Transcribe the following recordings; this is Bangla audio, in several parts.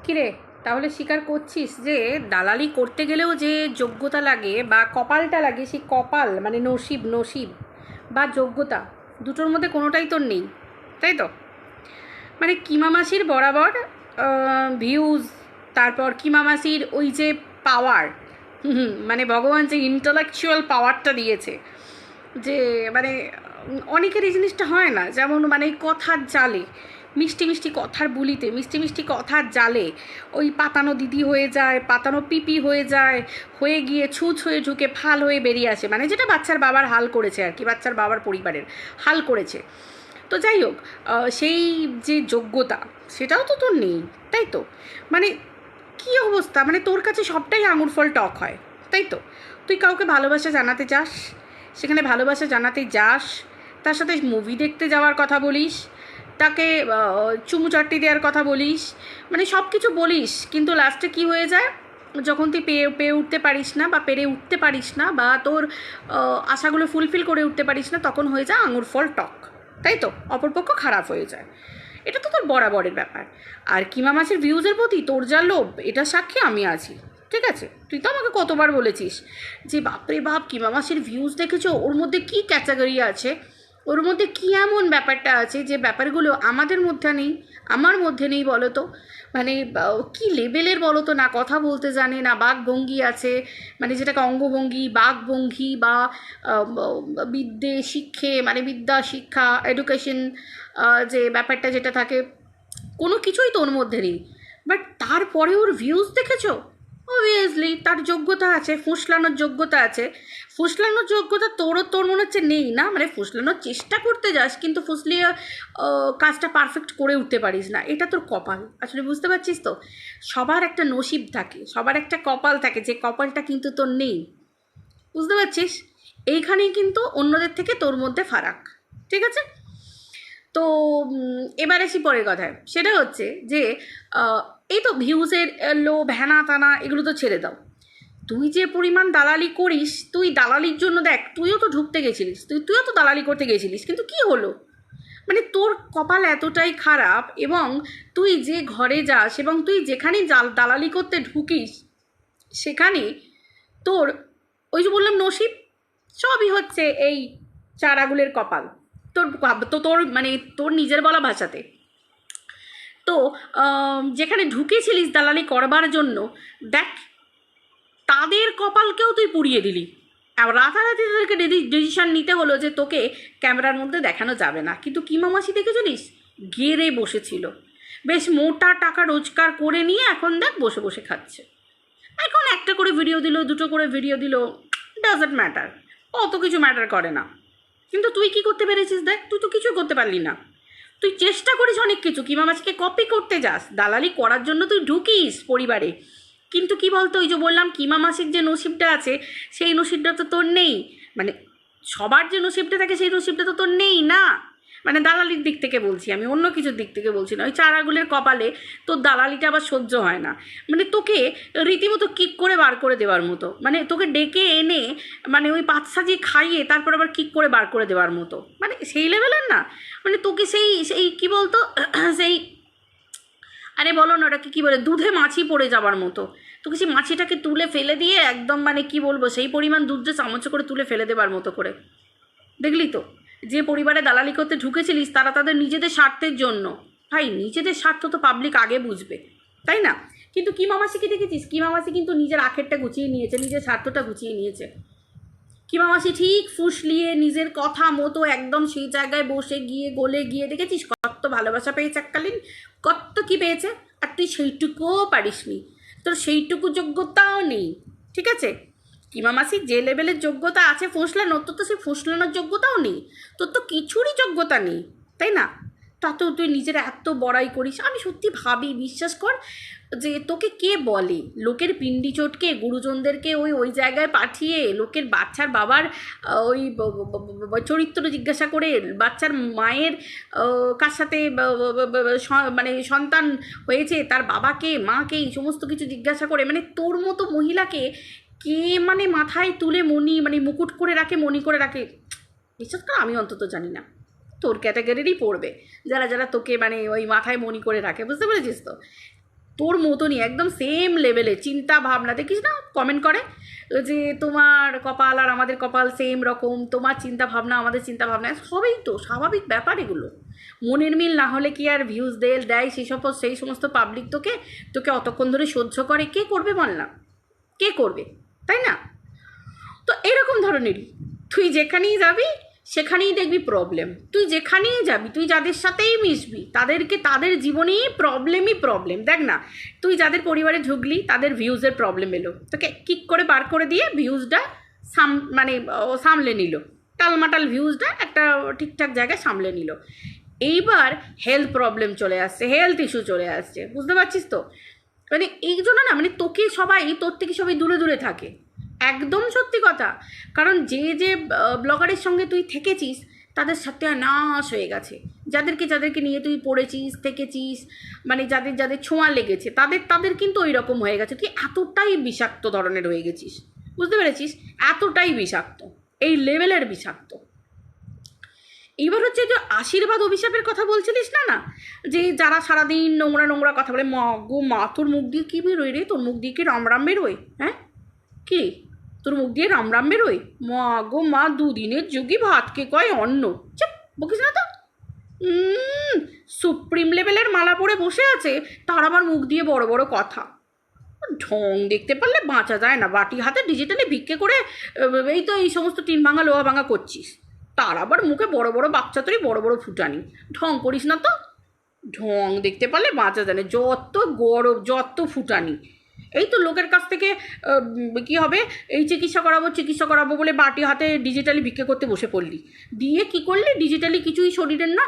কিরে, তাহলে স্বীকার করছিস যে দালালি করতে গেলেও যে যোগ্যতা লাগে বা কপালটা লাগে, সেই কপাল মানে নসিব নসিব বা যোগ্যতা দুটোর মধ্যে কোনোটাই তোর নেই, তাই তো? মানে কিমা মাসির বরাবর ভিউজ, তারপর কিমা মাসির ওই যে পাওয়ার, মানে ভগবান যে ইন্টালেকচুয়াল পাওয়ারটা দিয়েছে, যে মানে অনেকের এই জিনিসটা হয় না, যেমন মানে কথার জালে, মিষ্টি মিষ্টি কথার বুলিতে, মিষ্টি মিষ্টি কথার জালে ওই পাতানো দিদি হয়ে যায়, পাতানো পিপি হয়ে যায়, হয়ে গিয়ে ছুঁচ হয়ে ঢুকে ফাল হয়ে বেরিয়ে আসে, মানে যেটা বাচ্চার বাবার হাল করেছে আর কি, বাচ্চার বাবার পরিবারের হাল করেছে। তো যাই হোক, সেই যে যোগ্যতা সেটাও তো তোর নেই, তাই তো? মানে কী অবস্থা, মানে তোর কাছে সবটাই আঙুর ফল টক হয়, তাই তো? তুই কাউকে ভালোবাসা জানাতে চাস, সেখানে ভালোবাসা জানাতে যাস, তার সাথে মুভি দেখতে যাওয়ার কথা বলিস, তাকে চুমু চাট্টি দেওয়ার কথা বলিস, মানে সব কিছু বলিস, কিন্তু লাস্টে কি হয়ে যায়? যখন তুই পেয়ে উঠতে পারিস না বা পেরে উঠতে পারিস না বা তোর আশাগুলো ফুলফিল করে উঠতে পারিস না, তখন হয়ে যায় আঙুর ফল টক, তাই তো? অপরপক্ষ খারাপ হয়ে যায়। এটা তো তোর বরাবরের ব্যাপার। আর কিমা মাছের ভিউজের প্রতি তোর যা লোভ, এটা সাক্ষী আমি আছি, ঠিক আছে? তুই তো আমাকে কতবার বলেছিস যে বাপরে বাপ, কিমা মাছের ভিউজ দেখেছো, ওর মধ্যে কি ক্যাটাগরি আছে, ওর মধ্যে কী এমন ব্যাপারটা আছে যে ব্যাপারগুলো আমাদের মধ্যে নেই, আমার মধ্যে নেই বলো তো? মানে কী লেভেলের বলো তো, না কথা বলতে জানে, না বাকভঙ্গি আছে, মানে যেটাকে অঙ্গভঙ্গি, বাকভঙ্গি বা বিদ্যে শিক্ষে, মানে বিদ্যা শিক্ষা এডুকেশন, যে ব্যাপারটা যেটা থাকে, কোনো কিছুই তোর মধ্যে নেই। বাট তারপরে ওর ভিউজ দেখেছো? অবভিয়াসলি তার যোগ্যতা আছে, ফুসলানোর যোগ্যতা আছে। ফুসলানোর যোগ্যতা তোর মনে হচ্ছে নেই না? মানে ফুসলানোর চেষ্টা করতে যাস, কিন্তু ফুসলিয়ে কাজটা পারফেক্ট করে উঠতে পারিস না, এটা তোর কপাল। আসলে বুঝতে পারছিস তো? সবার একটা নসিব থাকে, সবার একটা কপাল থাকে, যে কপালটা কিন্তু তোর নেই। বুঝতে পারছিস? এইখানেই কিন্তু অন্যদের থেকে তোর মধ্যে ফারাক, ঠিক আছে? তো এবার আসি পরের কথায়, সেটা হচ্ছে যে এই তো ভিউজের লোভ হ্যানা তানা এগুলো তো ছেড়ে দাও। তুই যে পরিমাণ দালালি করিস, তুই দালালির জন্য দেখ, তুইও তো ঢুকতে গেছিলিস, তুইও তো দালালি করতে গেছিলিস, কিন্তু কি হলো? মানে তোর কপাল এতটাই খারাপ, এবং তুই যে ঘরে যাস এবং তুই যেখানেই দালালি করতে ঢুকিস, সেখানে তোর ওই যে বললাম নসিব, সবই হচ্ছে এই চার আঙুলের কপাল। তোর তো তোর মানে তোর নিজের বলা ভাষাতে তো যেখানে ঢুকেছিলিস দালালি করবার জন্য, দেখ তাদের কপালকেও তুই পুড়িয়ে দিলি। আর রাতারাতি তাদেরকে ডিসিশন নিতে হলো যে তোকে ক্যামেরার মধ্যে দেখানো যাবে না, কিন্তু কিমা মাসি দেখেছিলিস, গেড়ে বসেছিল, বেশ মোটা টাকা রোজগার করে নিয়ে এখন দেখ বসে বসে খাচ্ছে। এখন একটা করে ভিডিও দিল, দুটো করে ভিডিও দিল, ডাজন্ট ম্যাটার, অত কিছু ম্যাটার করে না। কিন্তু তুই কি করতে পেরেছিস? দেখ, তুই তো কিছু করতে পারলি না। তুই চেষ্টা করিস অনেক কিছু, কিমা মাসিকে কপি করতে যাস, দালালি করার জন্য তুই ঢুকিস পরিবারে, কিন্তু কি বলতো, ওই যে বললাম কিমা মাসির যে নসিবটা আছে, সেই নসিবটা তো তোর নেই। মানে সবার যে নসিবটা থাকে সেই নসিবটা তো তোর নেই না। মানে দালালির দিক থেকে বলছি আমি, অন্য কিছুর দিক থেকে বলছি না। ওই চার আঙুলের কপালে তোর দালালিটা আবার সহ্য হয় না, মানে তোকে রীতিমতো কিক করে বার করে দেওয়ার মতো, মানে তোকে ডেকে এনে মানে ওই পাত সাজিয়ে খাইয়ে তারপর আবার কিক করে বার করে দেওয়ার মতো, মানে সেই লেভেলের না। মানে তোকে সেই সেই কী বলতো সেই, আরে বলো না ওটাকে কী বলে, দুধে মাছি পড়ে যাবার মতো। তোকে সেই মাছিটাকে তুলে ফেলে দিয়ে একদম মানে কি বলবো, সেই পরিমাণ দুধে চামচ করে তুলে ফেলে দেবার মতো করে। দেখলি তো, যে পরিবারে দালালি করতে ঢুকেছিলিস তারা তাদের নিজেদের স্বার্থের জন্য, ভাই নিজেদের স্বার্থ তো পাবলিক আগে বুঝবে, তাই না? কিন্তু কিমা মাসিকে দেখেছিস, কিমা মাসি কিন্তু নিজের আখেরটা গুছিয়ে নিয়েছে, নিজের স্বার্থটা গুছিয়ে নিয়েছে। কিমা মাসি ঠিক ফুসলিয়ে নিজের কথা মতো একদম সেই জায়গায় বসে গিয়ে গলে গিয়ে, দেখেছিস কত ভালোবাসা পেয়েছে এককালীন, কত কি পেয়েছে, আর তুই সেইটুকুও পারিসনি, তোর সেইটুকু যোগ্যতাও নেই, ঠিক আছে? কিমা মাসির যে লেভেলের যোগ্যতা আছে ফুসলানোর, তোর তো সেই ফুসলানোর যোগ্যতাও নেই, তোর তো কিছুরই যোগ্যতা নেই, তাই না? তাতেও তুই নিজের এত বড়াই করিস। আমি সত্যি ভাবি, বিশ্বাস কর, যে তোকে কে বলে, লোকের পিন্ডি চটকে গুরুজনদেরকে ওই ওই জায়গায় পাঠিয়ে লোকের বাচ্চার বাবার ওই চরিত্র জিজ্ঞাসা করে, বাচ্চার মায়ের কার সাথে মানে সন্তান হয়েছে, তার বাবাকে মাকে এই সমস্ত কিছু জিজ্ঞাসা করে, মানে তোর মতো মহিলাকে কে মানে মাথায় তুলে মণি মানে মুকুট করে রাখে, মণি করে রাখে, বিশ্বাস কর আমি অন্তত জানি না। তোর ক্যাটাগরিরই পড়বে যারা যারা তোকে মানে ওই মাথায় মণি করে রাখে, বুঝতে পেরেছিস তো? তোর মতনই একদম সেম লেভেলে চিন্তা ভাবনা। দেখিস না কমেন্ট করে যে তোমার কপাল আর আমাদের কপাল সেম রকম, তোমার চিন্তা ভাবনা আমাদের চিন্তা ভাবনা, সবই তো স্বাভাবিক ব্যাপার এগুলো। মনের মিল না হলে কি আর ভিউজ দেয় সেই সমস্ত পাবলিক তোকে তোকে অতক্ষণ ধরে সহ্য করে? কে করবে বল না, কে করবে, তাই না? তো এরকম ধরনেরই তুই যেখানেই যাবি সেখানেই দেখবি প্রবলেম। তুই যেখানেই যাবি, তুই যাদের সাথেই মিশবি তাদের জীবনেই প্রবলেম। দেখ না, তুই যাদের পরিবারে ঢুকলি তাদের ভিউজের প্রবলেম এলো, তোকে কিক করে বার করে দিয়ে ভিউজটা সামলে নিল, টালমাটাল ভিউজটা একটা ঠিকঠাক জায়গায় সামলে নিল। এইবার হেলথ প্রবলেম চলে আসছে, হেলথ ইস্যু চলে আসছে, বুঝতে পারছিস তো? মানে এই জন্য না, মানে তোর থেকে সবাই দূরে থাকে, একদম সত্যি কথা। কারণ যে ব্লগারের সঙ্গে তুই থেকেছিস তাদের সত্যানাশ হয়ে গেছে, যাদেরকে নিয়ে তুই পড়েছিস থেকেছিস, মানে যাদের ছোঁয়া লেগেছে তাদের কিন্তু ওই রকম হয়ে গেছে। তুই এতটাই বিষাক্ত ধরনের হয়ে গেছিস, বুঝতে পেরেছিস? এতটাই বিষাক্ত, এই লেভেলের বিষাক্ত। এবার হচ্ছে যে আশীর্বাদ অভিশাপের কথা বলছিলিস না, যে যারা সারাদিন নোংরা কথা বলে, মা গো মা, তোর মুখ দিয়ে কী বেরোয় রে? তোর মুখ দিয়ে কি রাম বেরোয়? হ্যাঁ, কি তোর মুখ দিয়ে রাম বেরোয়? মা গো মা, দুদিনের যুগই ভাতকে কয় অন্ন। চুপ, বকিস না তো। সুপ্রিম লেভেলের মালা পরে বসে আছে, তার আবার মুখ দিয়ে বড় কথা। ঢং দেখতে পারলে বাঁচা যায় না। বাটি হাতে ডিজিটালি ভিক্ষে করে এই তো এই সমস্ত টিন ভাঙা লোহা ভাঙা করছিস, তার আবার মুখে বড় বাচ্চা তোরই বড় ফুটানি। ঢং করিস না তো। ঢং দেখতে পারলে বাঁচা যায় না, যত গরব যত ফুটানি। এই তো লোকের কাছ থেকে কী হবে, এই চিকিৎসা করাবো বলে বাটি হাতে ডিজিটালি ভিক্ষে করতে বসে পড়লি, দিয়ে কি করলি? ডিজিটালি কিছুই শরীরের না,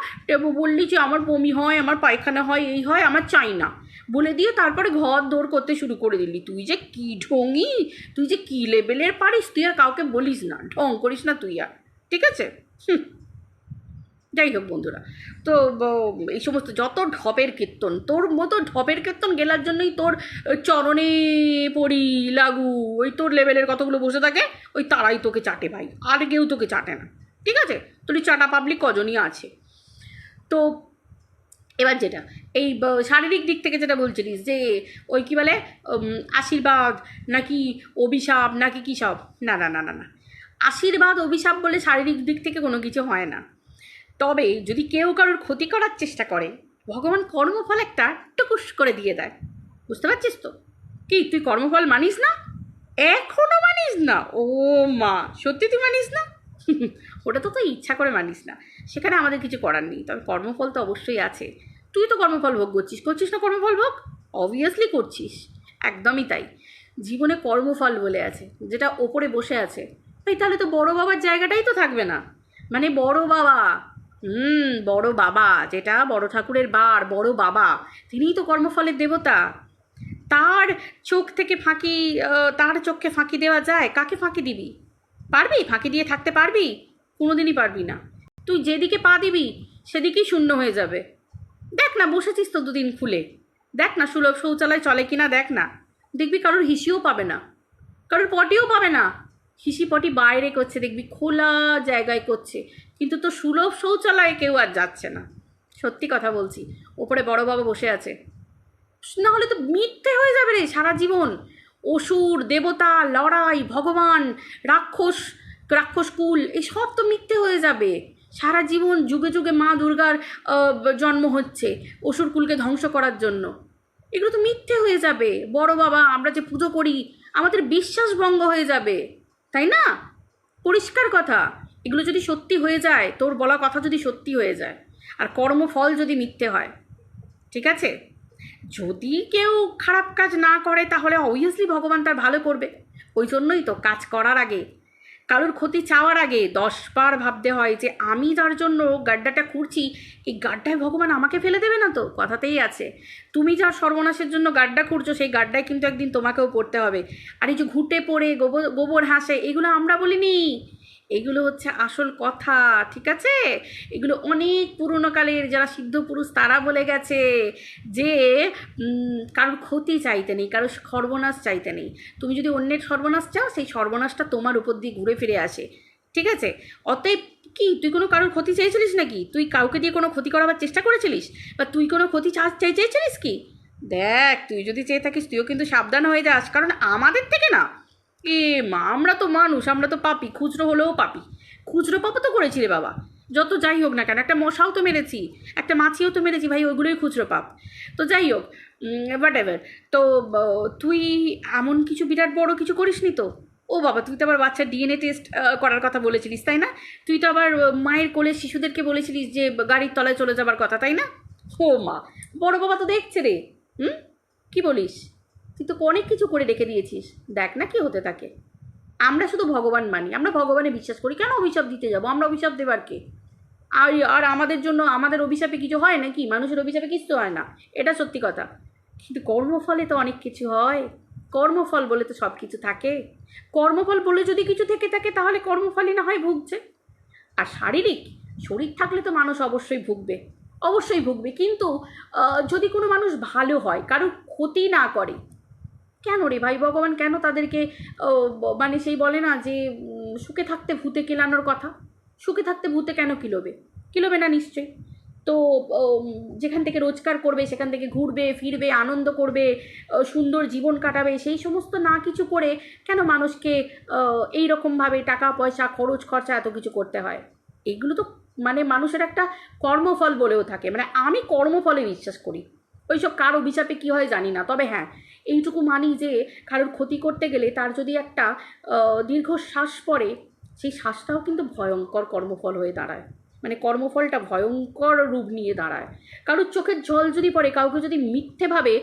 বললি যে আমার বমি হয়, আমার পায়খানা হয়, এই হয়, আমার চাই না বলে দিয়ে তারপরে ঘর দৌড় করতে শুরু করে দিলি। তুই যে কী ঢঙি, তুই যে কী লেভেলের পারিস, তুই আর কাউকে বলিস না, ঢং করিস না তুই আর, ঠিক আছে? যাই হোক বন্ধুরা, তো এই সমস্ত যত ঢপের কীর্তন, তোর মতো ঢপের কীর্তন গেলার জন্যই তোর চরণে পড়ি লাগু, ওই তোর লেভেলের কতগুলো বসে থাকে, ওই তারাই তোকে চাটে ভাই, আর কেউ তোকে চাটে না, ঠিক আছে? তোর চাটা পাবলিক কজনই আছে। তো এবার যেটা এই শারীরিক দিক থেকে যেটা বলছিলিস যে ওই কী বলে আশীর্বাদ নাকি অভিশাপ নাকি কী সব, না, আশীর্বাদ অভিশাপ বলে শারীরিক দিক থেকে কোনো কিছু হয় না। তবে যদি কেউ কারোর ক্ষতি করার চেষ্টা করে, ভগবান কর্মফল একটা টুকুস করে দিয়ে দেয়, বুঝতে পারছিস তো? কি তুই কর্মফল মানিস না? এখনও মানিস না? ও মা, সত্যি তুই মানিস না? ওটা তো তুই ইচ্ছা করে মানিস না, সেখানে আমাদের কিছু করার নেই। তবে কর্মফল তো অবশ্যই আছে। তুই তো কর্মফল ভোগ করছিস না? কর্মফল ভোগ অবভিয়াসলি করছিস, একদমই তাই। জীবনে কর্মফল বলে আছে, যেটা ওপরে বসে আছে। তাই তাহলে তো বড় বাবার জায়গাটাই তো থাকবে না। মানে বড় বাবা, যেটা বড় ঠাকুরের বড় বাবা, তিনিই তো কর্মফলের দেবতা। তার চোখ থেকে তার চোখকে ফাঁকি দেওয়া যায়? কাকে ফাঁকি দিবি? পারবি ফাঁকি দিয়ে থাকতে? পারবি? কোনোদিনই পারবি না। তুই যেদিকে পা দিবি সেদিকেই শূন্য হয়ে যাবে। দেখ না, বসেছিস তো দুদিন খুলে, দেখ না সুলভ শৌচালয় চলে কিনা, দেখ না, দেখবি কারোর হিসিও পাবে না, কারোর পটিও পাবে না। হিসি পটি বাইরে করছে, দেখবি খোলা জায়গায় করছে, কিন্তু তো সুলভ শৌচালয়ে কেউ আর যাচ্ছে না। সত্যি কথা বলছি, ওপরে বড় বাবা বসে আছে, না হলে তো মিথ্যে হয়ে যাবে রে সারা জীবন। অসুর দেবতা লড়াই, ভগবান রাক্ষস কুল, এসব তো মিথ্যে হয়ে যাবে সারা জীবন। যুগে যুগে মা দুর্গার জন্ম হচ্ছে অসুর কুলকে ধ্বংস করার জন্য, এগুলো তো মিথ্যে হয়ে যাবে। বড় বাবা আমরা যে পুজো করি, আমাদের বিশ্বাস ভঙ্গ হয়ে যাবে, তাই না? পরিষ্কার কথা, এগুলো যদি সত্যি হয়ে যায়, তোর বলা কথা যদি সত্যি হয়ে যায়, আর কর্মফল যদি মিথ্যে হয়, ঠিক আছে? যদি কেউ খারাপ কাজ না করে তাহলে অবভিয়াসলি ভগবান তার ভালো করবে। ওই জন্যই তো কাজ করার আগে, কারোর ক্ষতি চাওয়ার আগে 10 বার ভাবতে হয় যে আমি যার জন্য গাড্ডাটা খুঁড়ছি, এই গাড্ডায় ভগবান আমাকে ফেলে দেবে না তো? কথাতেই আছে, তুমি যার সর্বনাশের জন্য গাড্ডা খুঁড়ছো, সেই গাড্ডায় কিন্তু একদিন তোমাকেও পড়তে হবে। আর এই যে ঘুঁটে পড়ে গোবর হাসে, এগুলো আমরা বলিনি, এগুলো হচ্ছে আসল কথা, ঠিক আছে? এগুলো অনেক পুরনো কালের যারা সিদ্ধ পুরুষ তারা বলে গেছে যে কারোর ক্ষতি চাইতে নেই, কারোর সর্বনাশ চাইতে নেই। তুমি যদি অন্যের সর্বনাশ চাও, সেই সর্বনাশটা তোমার উপর দিয়ে ঘুরে ফিরে আসে, ঠিক আছে? অতএব কি তুই কোনো কারোর ক্ষতি চাইছিলিস নাকি? তুই কাউকে দিয়ে কোনো ক্ষতি করাবার চেষ্টা করেছিলিস? বা তুই কোনো ক্ষতি চাইছিলিস কি? দেখ, তুই যদি চেয়ে থাকিস তুইও কিন্তু সাবধান হয়ে যাস, কারণ আমাদের থেকে না, মা আমরা তো মানুষ, আমরা তো পাপি, খুচরো হলেও পাপি, খুচরো পাপও তো করেছি রে বাবা। যত যাই হোক না কেন, একটা মশাও তো মেরেছি, একটা মাছিও তো মেরেছি ভাই, ওইগুলোই খুচরো পাপ। তো যাই হোক, হোয়াট এভার। তো তুই এমন কিছু বিরাট বড় কিছু করিসনি তো? ও বাবা, তুই তো আবার বাচ্চার ডিএনএ টেস্ট করার কথা বলেছিলিস, তাই না? তুই তো আবার মায়ের কোলে শিশুদেরকে বলেছিলিস যে গাড়ির তলায় চলে যাবার কথা, তাই না? ও মা, বড় বাবা তো দেখছে রে। হুম, কি বলিস? তুই তো অনেক কিছু করে রেখে দিয়েছিস, দেখ না কি হতে থাকে। আমরা শুধু ভগবান মানি, আমরা ভগবানে বিশ্বাস করি, কেন অভিশাপ দিতে যাবো? আমরা অভিশাপ দেবার কে? আর আর আমাদের জন্য আমাদের অভিশাপে কিছু হয় নাকি? মানুষের অভিশাপে কিছু হয় না, এটা সত্যি কথা। কিন্তু কর্মফলে তো অনেক কিছু হয়, কর্মফল বলে তো সব কিছু থাকে। কর্মফল বলে যদি কিছু থেকে থাকে তাহলে কর্মফলই না হয় ভুগছে। আর শারীরিক শরীর থাকলে তো মানুষ অবশ্যই ভুগবে, অবশ্যই ভুগবে, কিন্তু যদি কোনো মানুষ ভালো হয়, কারোর ক্ষতি না করে, কেন রে ভাই? ভগবান কেন তাদেরকে মানে সেই বলে না যে সুখে থাকতে ভূতে কেলানোর কথা, সুখে থাকতে ভূতে কেন কিলোবে? কিলোবে না নিশ্চয়ই। তো যেখান থেকে রোজগার করবে, সেখান থেকে ঘুরবে ফিরবে, আনন্দ করবে, সুন্দর জীবন কাটাবে, সেই সমস্ত না কিছু করে কেন মানুষকে এই রকমভাবে টাকা পয়সা খরচ খরচা এত কিছু করতে হয়? এগুলো তো মানে মানুষের একটা কর্মফল বলেও থাকে, মানে আমি কর্মফলে বিশ্বাস করি। ওইসব কার অভিশাপে কী হয় জানি না, তবে হ্যাঁ এইটুকু মানি যে কারোর ক্ষতি করতে গেলে তার যদি একটা দীর্ঘ শ্বাস পড়ে, সেই শ্বাসটাও কিন্তু ভয়ঙ্কর কর্মফল হয়ে দাঁড়ায়, মানে কর্মফলটা ভয়ঙ্কর রূপ নিয়ে দাঁড়ায়। কারোর চোখের জল যদি পড়ে, কাউকে যদি মিথ্যেভাবে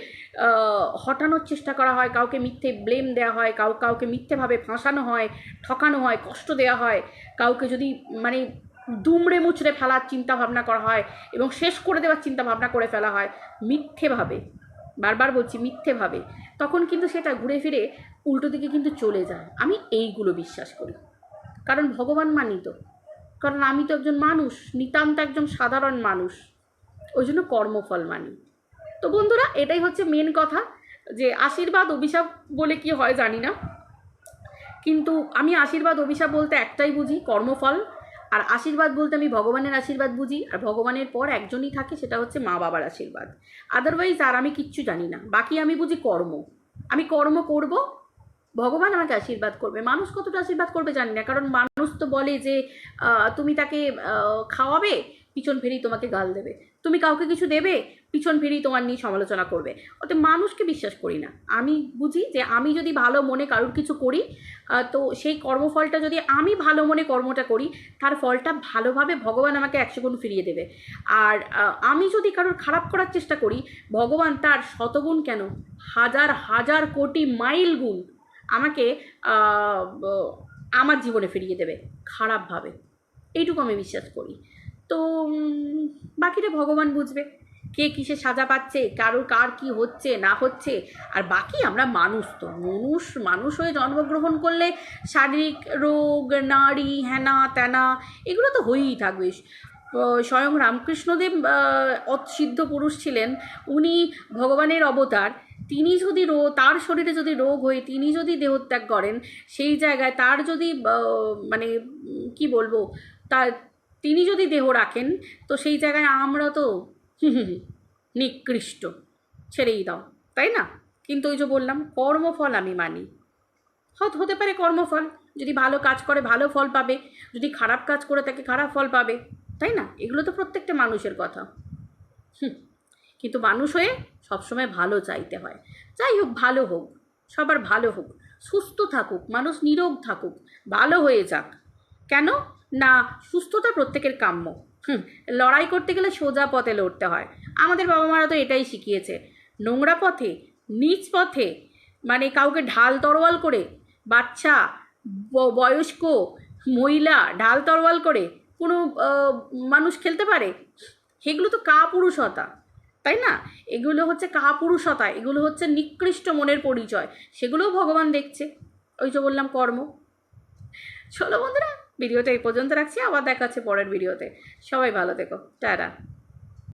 হটানোর চেষ্টা করা হয়, কাউকে মিথ্যে ব্লেম দেওয়া হয়, কাউকে মিথ্যেভাবে ফাঁসানো হয়, ঠকানো হয়, কষ্ট দেওয়া হয়, কাউকে যদি মানে দুমড়ে মুচড়ে ফেলার চিন্তা ভাবনা করা হয় এবং শেষ করে দেওয়ার চিন্তা ভাবনা করে ফেলা হয় মিথ্যেভাবে, বারবার বলছি মিথ্যেভাবে, তখন কিন্তু সেটা ঘুরে ফিরে উল্টো দিকে কিন্তু চলে যায়। আমি এইগুলো বিশ্বাস করি, কারণ ভগবান মানি তো, কারণ আমি তো একজন মানুষ, নিতান্ত একজন সাধারণ মানুষ, ওই জন্য কর্মফল মানি। তো বন্ধুরা, এটাই হচ্ছে মেন কথা, যে আশীর্বাদ অভিশাপ বলে কি হয় জানি না, কিন্তু আমি আশীর্বাদ অভিশাপ বলতে একটাই বুঝি, কর্মফল। আর আশীর্বাদ বলতে আমি ভগবানের আশীর্বাদ বুঝি, আর ভগবানের পর একজনই থাকে, সেটা হচ্ছে মা বাবার আশীর্বাদ। আদারওয়াইজ আর আমি কিচ্ছু জানি না, বাকি আমি বুঝি কর্ম। আমি কর্ম করব, ভগবান আমাকে আশীর্বাদ করবে। মানুষ কতটা আশীর্বাদ করবে জানি না, কারণ মানুষ তো বলে যে তুমি তাকে খাওয়াবে, পিছন ফিরেই তোমাকে গাল দেবে, তুমি কাউকে কিছু দেবে, পিছন ফিরেই তোমার নিয়ে সমালোচনা করবে। অতএব মানুষকে বিশ্বাস করি না। আমি বুঝি যে আমি যদি ভালো মনে কারোর কিছু করি, তো সেই কর্মফলটা যদি আমি ভালো মনে কর্মটা করি, তার ফলটা ভালোভাবে ভগবান আমাকে 100 গুণ ফিরিয়ে দেবে। আর আমি যদি কারোর খারাপ করার চেষ্টা করি, ভগবান তার শতগুণ কেন, হাজার হাজার কোটি মাইল গুণ আমাকে আমার জীবনে ফিরিয়ে দেবে খারাপভাবে। এইটুকু আমি বিশ্বাস করি। তো বাকিটা ভগবান বুঝবে, কে কিসে সাজা পাচ্ছে, কার কি হচ্ছে না হচ্ছে। আর বাকি আমরা মানুষ, তো মানুষ হয়ে জন্মগ্রহণ করলে শারীরিক রোগ, নারী, হ্যানা ত্যানা, এগুলো তো হয়েই থাকবে। স্বয়ং রামকৃষ্ণদেব সিদ্ধ পুরুষ ছিলেন, উনি ভগবানের অবতার। তিনি যদি তার শরীরে যদি রোগ হয়ে তিনি যদি দেহত্যাগ করেন, সেই জায়গায় তার যদি মানে কি বলবো, তার তিনি যদি দেহ রাখেন, তো সেই জায়গায় আমরা তো নিকৃষ্ট, ছেড়েই দাও, তাই না? কিন্তু ওই যে বললাম, কর্মফল আমি মানি। হতে পারে কর্মফল, যদি ভালো কাজ করে ভালো ফল পাবে, যদি খারাপ কাজ করে তাকে খারাপ ফল পাবে, তাই না? এগুলো তো প্রত্যেকটা মানুষের কথা। কিন্তু মানুষ হয়ে সবসময় ভালো চাইতে হয়। যাই হোক, ভালো হোক, সবার ভালো হোক, সুস্থ থাকুক মানুষ, নিরোগ থাকুক, ভালো হয়ে যাক। কেন না? সুস্থতা প্রত্যেকের কাম্য। লড়াই করতে গেলে সোজা পথে লড়তে হয়। আমাদের বাবা মারা তো এটাই শিখিয়েছে। নোংরা পথে, নীচ পথে, মানে কাউকে ঢাল তরোয়াল করে, বাচ্চা, বয়স্ক, মহিলা ঢাল তরোয়াল করে কোনো মানুষ খেলতে পারে? সেগুলো তো কাপুরুষতা, তাই না? এগুলো হচ্ছে কাপুরুষতা, এগুলো হচ্ছে নিকৃষ্ট মনের পরিচয়, সেগুলোও ভগবান দেখছে। ওই যে বললাম কর্ম। চলো বন্ধুরা, ভিডিওটা এই পর্যন্ত রাখছি, আবার দেখা হচ্ছে পরের ভিডিওতে। সবাই ভালো থেকো, টাটা।